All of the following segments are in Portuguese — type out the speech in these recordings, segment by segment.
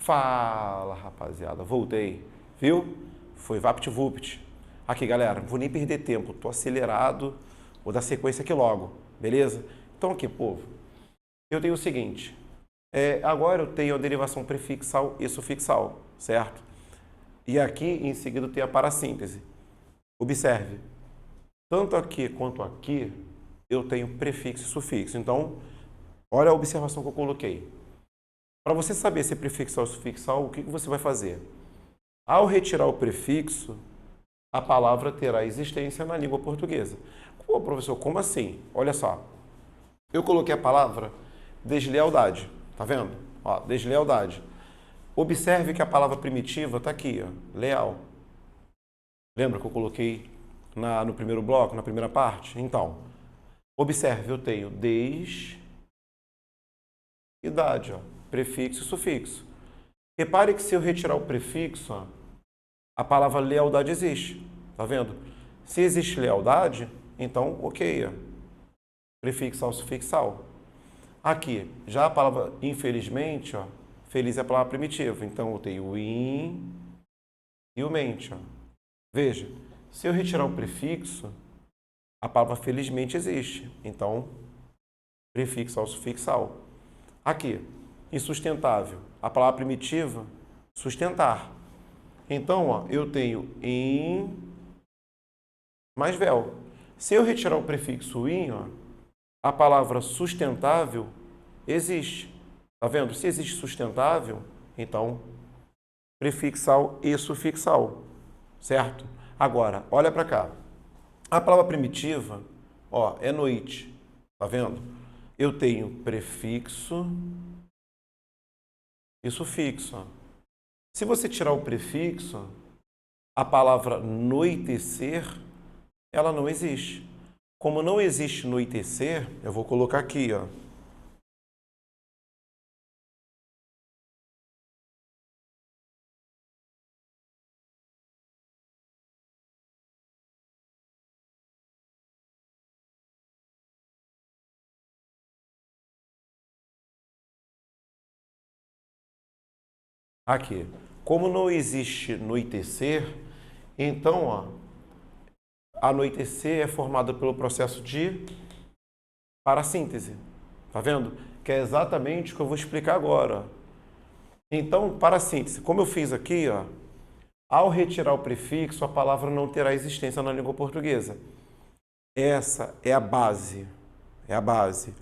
Fala, rapaziada. Voltei. Viu? Foi VaptVupt. Aqui, galera. Não vou nem perder tempo. Tô acelerado. Vou dar sequência aqui logo. Beleza? Então, aqui, povo. Eu tenho o seguinte. Agora eu tenho a derivação prefixal e sufixal, certo? E aqui, em seguida, eu tenho a parassíntese. Observe. Tanto aqui quanto aqui, eu tenho prefixo e sufixo. Então, olha a observação que eu coloquei. Para você saber se é prefixal ou sufixal, o que você vai fazer? Ao retirar o prefixo, a palavra terá existência na língua portuguesa. Pô, professor, como assim? Olha só. Eu coloquei a palavra deslealdade. Tá vendo? Ó, deslealdade. Observe que a palavra primitiva está aqui, ó, leal. Lembra que eu coloquei no primeiro bloco, na primeira parte? Então, observe, eu tenho idade, ó, prefixo e sufixo. Repare que se eu retirar o prefixo, ó, a palavra lealdade existe. Tá vendo? Se existe lealdade, então, ok, ó, prefixal, sufixal. Aqui, já a palavra infelizmente, ó, feliz é a palavra primitiva. Então, eu tenho o in e o mente. Ó. Veja, se eu retirar o prefixo, a palavra felizmente existe. Então, prefixal, sufixal. Aqui, insustentável, a palavra primitiva, sustentar. Então, ó, eu tenho in mais vel. Se eu retirar o prefixo in, ó, a palavra sustentável existe. Tá vendo? Se existe sustentável, então prefixal e sufixal, certo? Agora, olha para cá. A palavra primitiva, ó, é noite. Tá vendo? Eu tenho prefixo e sufixo. Ó. Se você tirar o prefixo, a palavra noitecer, ela não existe. Como não existe noitecer, eu vou colocar aqui, ó. Aqui. Como não existe noitecer, então, ó, anoitecer é formado pelo processo de parassíntese. Tá vendo? Que é exatamente o que eu vou explicar agora. Então, parassíntese, como eu fiz aqui, ó, ao retirar o prefixo, a palavra não terá existência na língua portuguesa. Essa é a base. É a base.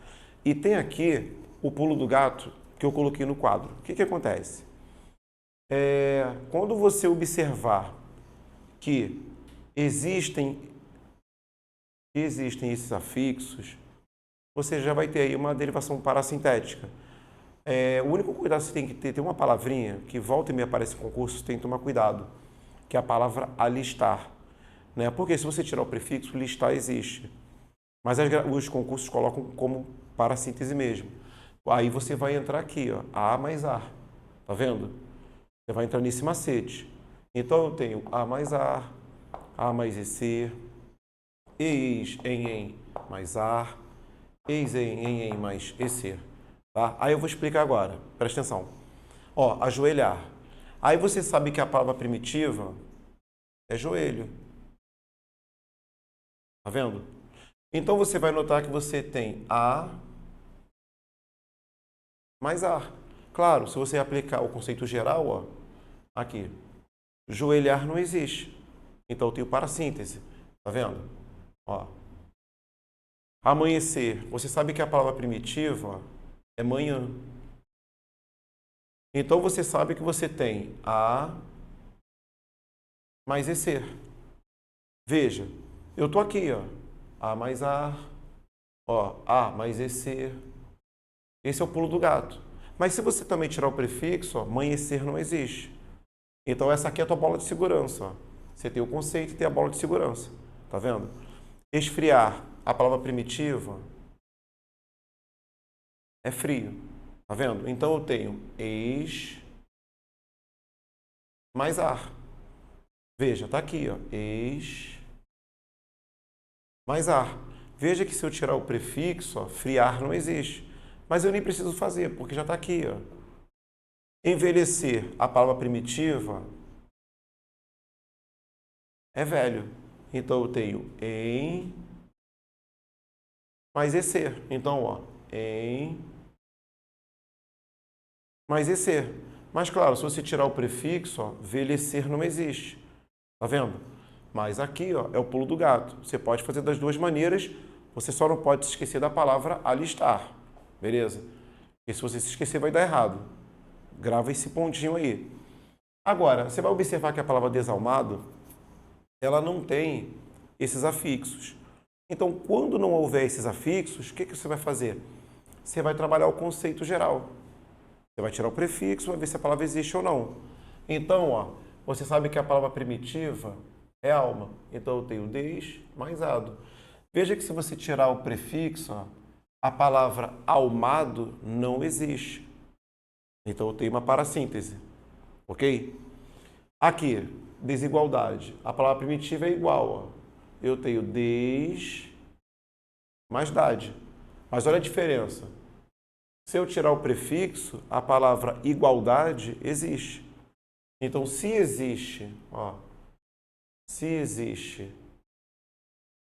E tem aqui o pulo do gato que eu coloquei no quadro. O que acontece? Quando você observar que existem esses afixos, você já vai ter aí uma derivação parassintética. O único cuidado que você tem que ter, tem uma palavrinha que volta e me aparece em concurso, você tem que tomar cuidado, que é a palavra alistar. Né? Porque se você tirar o prefixo, listar existe. Mas os concursos colocam como parassíntese mesmo. Aí você vai entrar aqui, ó, A mais A. Tá vendo? Você vai entrar nesse macete. Então, eu tenho A mais EC, eis, em, mais ar, eis, em, mais EC. Tá? Aí eu vou explicar agora. Presta atenção. Ó, ajoelhar. Aí você sabe que a palavra primitiva é joelho. Tá vendo? Então, você vai notar que você tem A mais ar. Claro, se você aplicar o conceito geral, ó, aqui, joelhar não existe. Então, eu tenho parassíntese. Tá vendo? Ó. Amanhecer. Você sabe que a palavra primitiva, ó, é manhã. Então, você sabe que você tem A mais EC. Veja, eu tô aqui, ó. A mais ar, ó, A mais EC. Esse é o pulo do gato. Mas se você também tirar o prefixo, ó, amanhecer não existe. Então, essa aqui é a tua bola de segurança. Ó. Você tem o conceito e tem a bola de segurança. Tá vendo? Esfriar. A palavra primitiva é frio. Tá vendo? Então, eu tenho eis mais ar. Veja, tá aqui, ó. Eis mais ar. Veja que se eu tirar o prefixo, ó, friar não existe. Mas eu nem preciso fazer, porque já está aqui, ó. Envelhecer, a palavra primitiva, é velho. Então, eu tenho em mais EC. Então, ó, em mais EC. Mas, claro, se você tirar o prefixo, ó, envelhecer não existe. Tá vendo? Mas aqui, ó, é o pulo do gato. Você pode fazer das duas maneiras, você só não pode se esquecer da palavra alistar. Beleza? Porque se você se esquecer, vai dar errado. Grava esse pontinho aí. Agora, você vai observar que a palavra desalmado, ela não tem esses afixos. Então, quando não houver esses afixos, o que você vai fazer? Você vai trabalhar o conceito geral. Você vai tirar o prefixo, vai ver se a palavra existe ou não. Então, ó, você sabe que a palavra primitiva é alma. Então, eu tenho des mais ado. Veja que se você tirar o prefixo, ó, a palavra almado não existe. Então, eu tenho uma parassíntese. Ok? Aqui, desigualdade. A palavra primitiva é igual. Ó. Eu tenho des mais dade. Mas olha a diferença. Se eu tirar o prefixo, a palavra igualdade existe. Então, se existe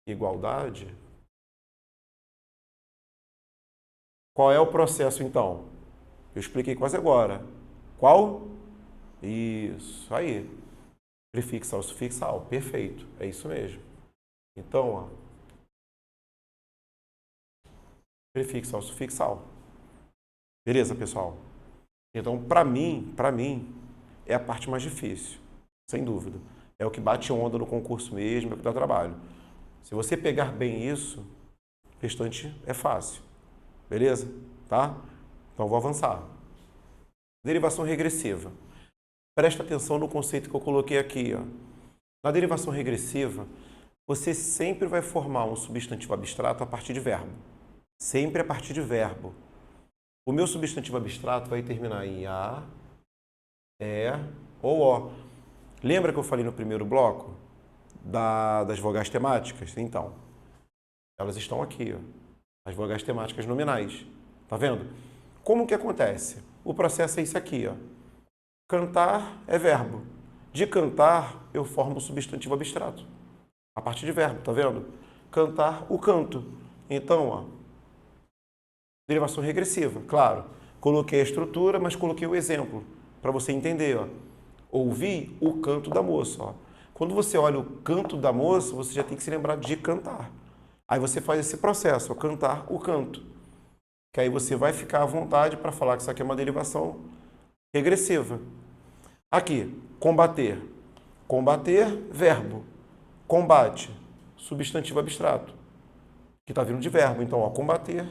igualdade, qual é o processo, então? Eu expliquei quase agora. Qual? Isso, aí. Prefixal, sufixal. Perfeito, é isso mesmo. Então, ó, prefixal, sufixal. Beleza, pessoal? Então, para mim, é a parte mais difícil, sem dúvida. É o que bate onda no concurso mesmo, é o que dá trabalho. Se você pegar bem isso, o restante é fácil. Beleza? Tá? Então, vou avançar. Derivação regressiva. Presta atenção no conceito que eu coloquei aqui. Ó. Na derivação regressiva, você sempre vai formar um substantivo abstrato a partir de verbo. Sempre a partir de verbo. O meu substantivo abstrato vai terminar em a, é ou ó. Lembra que eu falei no primeiro bloco das vogais temáticas? Então, elas estão aqui, ó, as vogais temáticas nominais. Tá vendo? Como que acontece? O processo é isso aqui, ó. Cantar é verbo. De cantar, eu formo o substantivo abstrato. A partir de verbo, tá vendo? Cantar, o canto. Então, ó, derivação regressiva, claro. Coloquei a estrutura, mas coloquei o exemplo, para você entender. Ó. Ouvi o canto da moça. Ó. Quando você olha o canto da moça, você já tem que se lembrar de cantar. Aí você faz esse processo, ó, cantar o canto. Que aí você vai ficar à vontade para falar que isso aqui é uma derivação regressiva. Aqui, combater. Combater, verbo. Combate, substantivo abstrato, que está vindo de verbo. Então, ó, combater,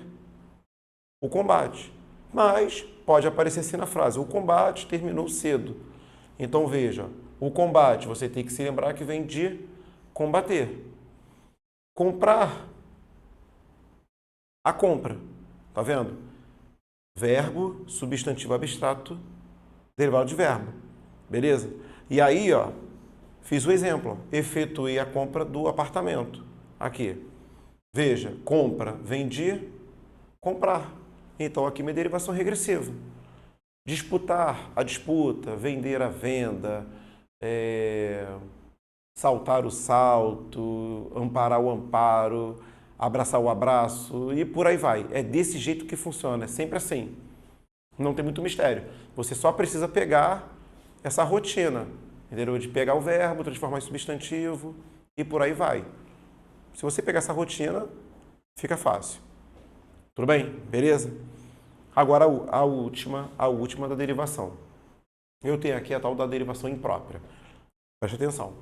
o combate. Mas pode aparecer assim na frase, o combate terminou cedo. Então, veja, o combate, você tem que se lembrar que vem de combater. Comprar, a compra. Tá vendo? Verbo, substantivo abstrato, derivado de verbo. Beleza? E aí, ó, fiz o exemplo. Efetuei a compra do apartamento. Aqui. Veja, compra vem de comprar. Então, aqui minha derivação regressiva. Disputar, a disputa. Vender, a venda. Saltar, o salto. Amparar, o amparo. Abraçar, o abraço. E por aí vai. É desse jeito que funciona. É sempre assim. Não tem muito mistério. Você só precisa pegar essa rotina. Entendeu? De pegar o verbo, transformar em substantivo e por aí vai. Se você pegar essa rotina, fica fácil. Tudo bem? Beleza? Agora a última da derivação. Eu tenho aqui a tal da derivação imprópria. Preste atenção.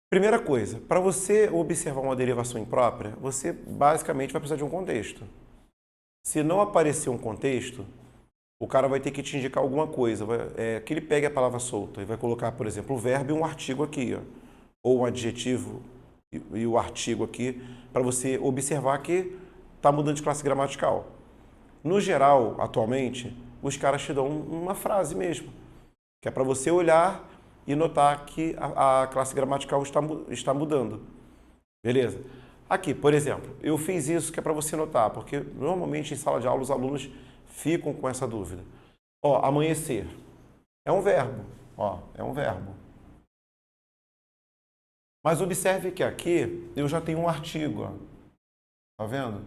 Primeira coisa, para você observar uma derivação imprópria, você basicamente vai precisar de um contexto. Se não aparecer um contexto, o cara vai ter que te indicar alguma coisa, que ele pegue a palavra solta e vai colocar, por exemplo, o verbo e um artigo aqui, ó, ou um adjetivo e o artigo aqui, para você observar que está mudando de classe gramatical. No geral, atualmente, os caras te dão uma frase mesmo, que é para você olhar e notar que a classe gramatical está mudando. Beleza? Aqui, por exemplo, eu fiz isso que é para você notar, porque normalmente em sala de aula os alunos ficam com essa dúvida. Ó, amanhecer. É um verbo. Ó, é um verbo. Mas observe que aqui eu já tenho um artigo. Ó. Tá vendo?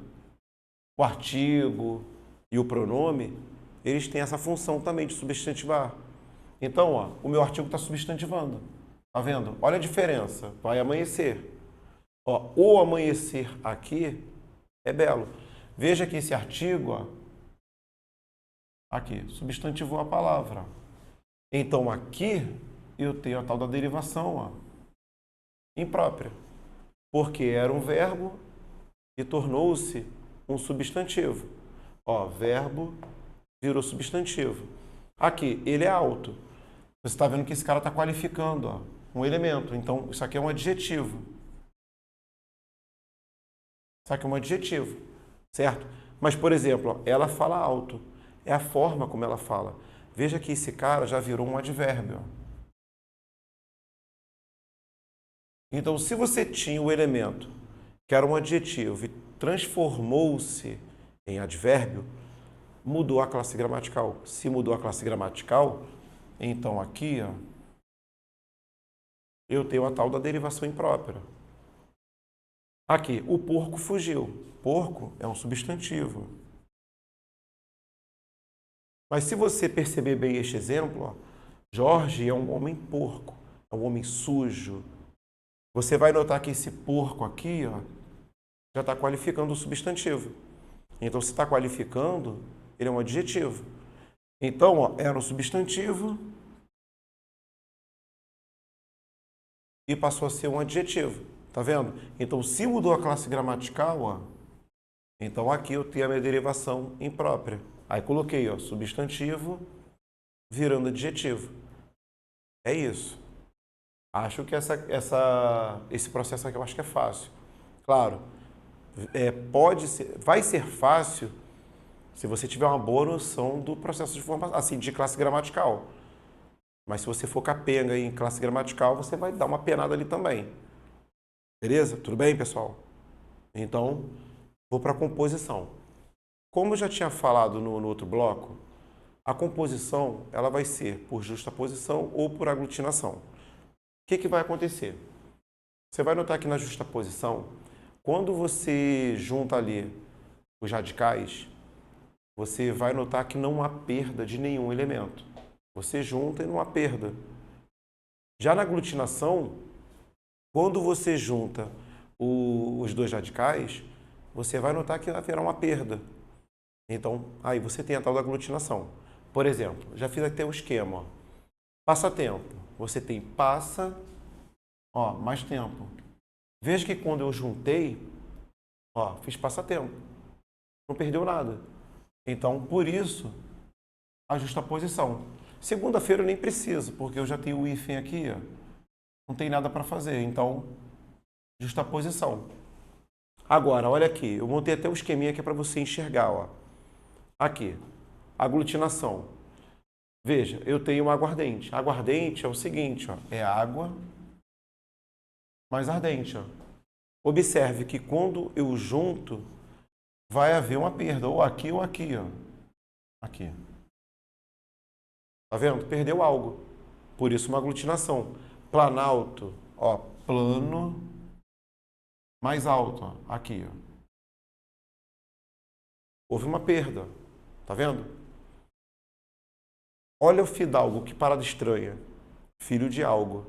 O artigo e o pronome, eles têm essa função também de substantivar. Então, ó, o meu artigo está substantivando. Tá vendo? Olha a diferença. Vai amanhecer. Ó, o amanhecer aqui é belo. Veja que esse artigo, ó, aqui, substantivou a palavra. Então, aqui eu tenho a tal da derivação, ó, imprópria. Porque era um verbo e tornou-se um substantivo. Ó, verbo virou substantivo. Aqui, ele é alto. Você está vendo que esse cara está qualificando, ó, um elemento. Então, isso aqui é um adjetivo. Isso aqui é um adjetivo, certo? Mas, por exemplo, ó, ela fala alto. É a forma como ela fala. Veja que esse cara já virou um advérbio. Ó. Então, se você tinha o elemento que era um adjetivo e transformou-se em advérbio, mudou a classe gramatical. Se mudou a classe gramatical, então aqui, ó, eu tenho a tal da derivação imprópria. Aqui, o porco fugiu. Porco é um substantivo. Mas se você perceber bem este exemplo, ó, Jorge é um homem porco, é um homem sujo. Você vai notar que esse porco aqui, ó, já está qualificando o substantivo. Então, se está qualificando, ele é um adjetivo. Então, ó, era um substantivo e passou a ser um adjetivo. Tá vendo? Então, se mudou a classe gramatical, ó, então aqui eu tenho a minha derivação imprópria. Aí coloquei, ó, substantivo virando adjetivo. É isso. Acho que esse processo aqui eu acho que é fácil. Claro, pode ser, vai ser fácil se você tiver uma boa noção do processo de formação, assim, de classe gramatical. Mas se você for capenga em classe gramatical, você vai dar uma penada ali também. Beleza? Tudo bem, pessoal? Então, vou para a composição. Como eu já tinha falado no outro bloco, a composição ela vai ser por justaposição ou por aglutinação. O que vai acontecer? Você vai notar que na justaposição, quando você junta ali os radicais, você vai notar que não há perda de nenhum elemento. Você junta e não há perda. Já na aglutinação, quando você junta os dois radicais, você vai notar que haverá uma perda. Então, aí você tem a tal da aglutinação. Por exemplo, já fiz até o esquema. Ó. Passatempo. Você tem passa, ó, mais tempo. Veja que quando eu juntei, ó, fiz passatempo. Não perdeu nada. Então, por isso, a justaposição. Segunda-feira eu nem preciso, porque eu já tenho o hífen aqui, ó. Não tem nada para fazer. Então, justaposição. Agora, olha aqui. Eu montei até um esqueminha aqui para você enxergar, ó. Aqui, aglutinação. Veja, eu tenho uma aguardente. Aguardente é o seguinte, ó, é água mais ardente. Ó. Observe que quando eu junto, vai haver uma perda, ou aqui ou aqui. Ó. Aqui. Tá vendo? Perdeu algo. Por isso uma aglutinação. Planalto, ó, plano mais alto, ó, aqui. Ó. Houve uma perda. Tá vendo? Olha o fidalgo, que parada estranha. Filho de algo.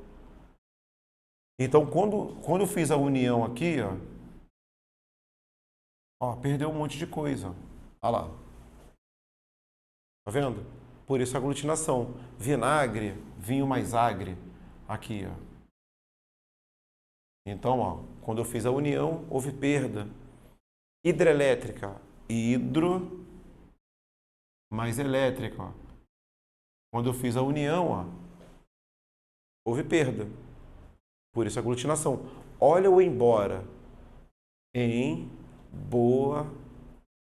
Então, quando eu fiz a união aqui, ó, perdeu um monte de coisa. Olha lá. Tá vendo? Por isso a aglutinação. Vinagre, vinho mais agre. Aqui, ó. Então, ó, quando eu fiz a união, houve perda. Hidrelétrica, hidro mais elétrica. Ó. Quando eu fiz a união, ó, houve perda. Por isso a aglutinação. Olha o embora. Em boa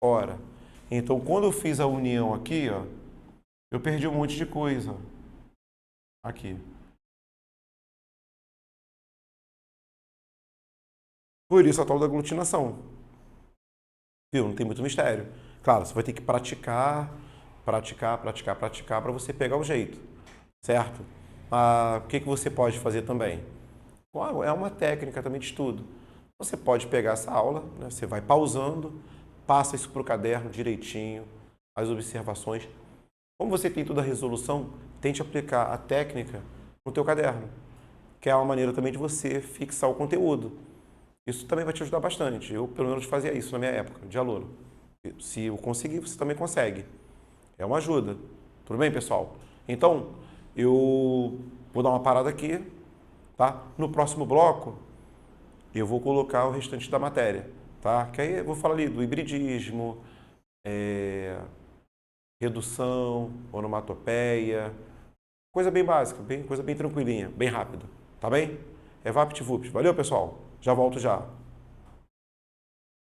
hora. Então, quando eu fiz a união aqui, ó, eu perdi um monte de coisa. Aqui. Por isso a tal da aglutinação. Viu? Não tem muito mistério. Claro, você vai ter que praticar Praticar, praticar, praticar para você pegar o jeito, certo? O que você pode fazer também? É uma técnica também de estudo. Você pode pegar essa aula, né? Você vai pausando, passa isso para o caderno direitinho, as observações. Como você tem toda a resolução, tente aplicar a técnica no teu caderno, que é uma maneira também de você fixar o conteúdo. Isso também vai te ajudar bastante. Eu, pelo menos, fazia isso na minha época de aluno. Se eu conseguir, você também consegue. É uma ajuda. Tudo bem, pessoal? Então, eu vou dar uma parada aqui, tá? No próximo bloco, eu vou colocar o restante da matéria, tá? Que aí eu vou falar ali do hibridismo, redução, onomatopeia, coisa bem básica, coisa bem tranquilinha, bem rápida, tá bem? É VaptVupt. Valeu, pessoal. Já volto já.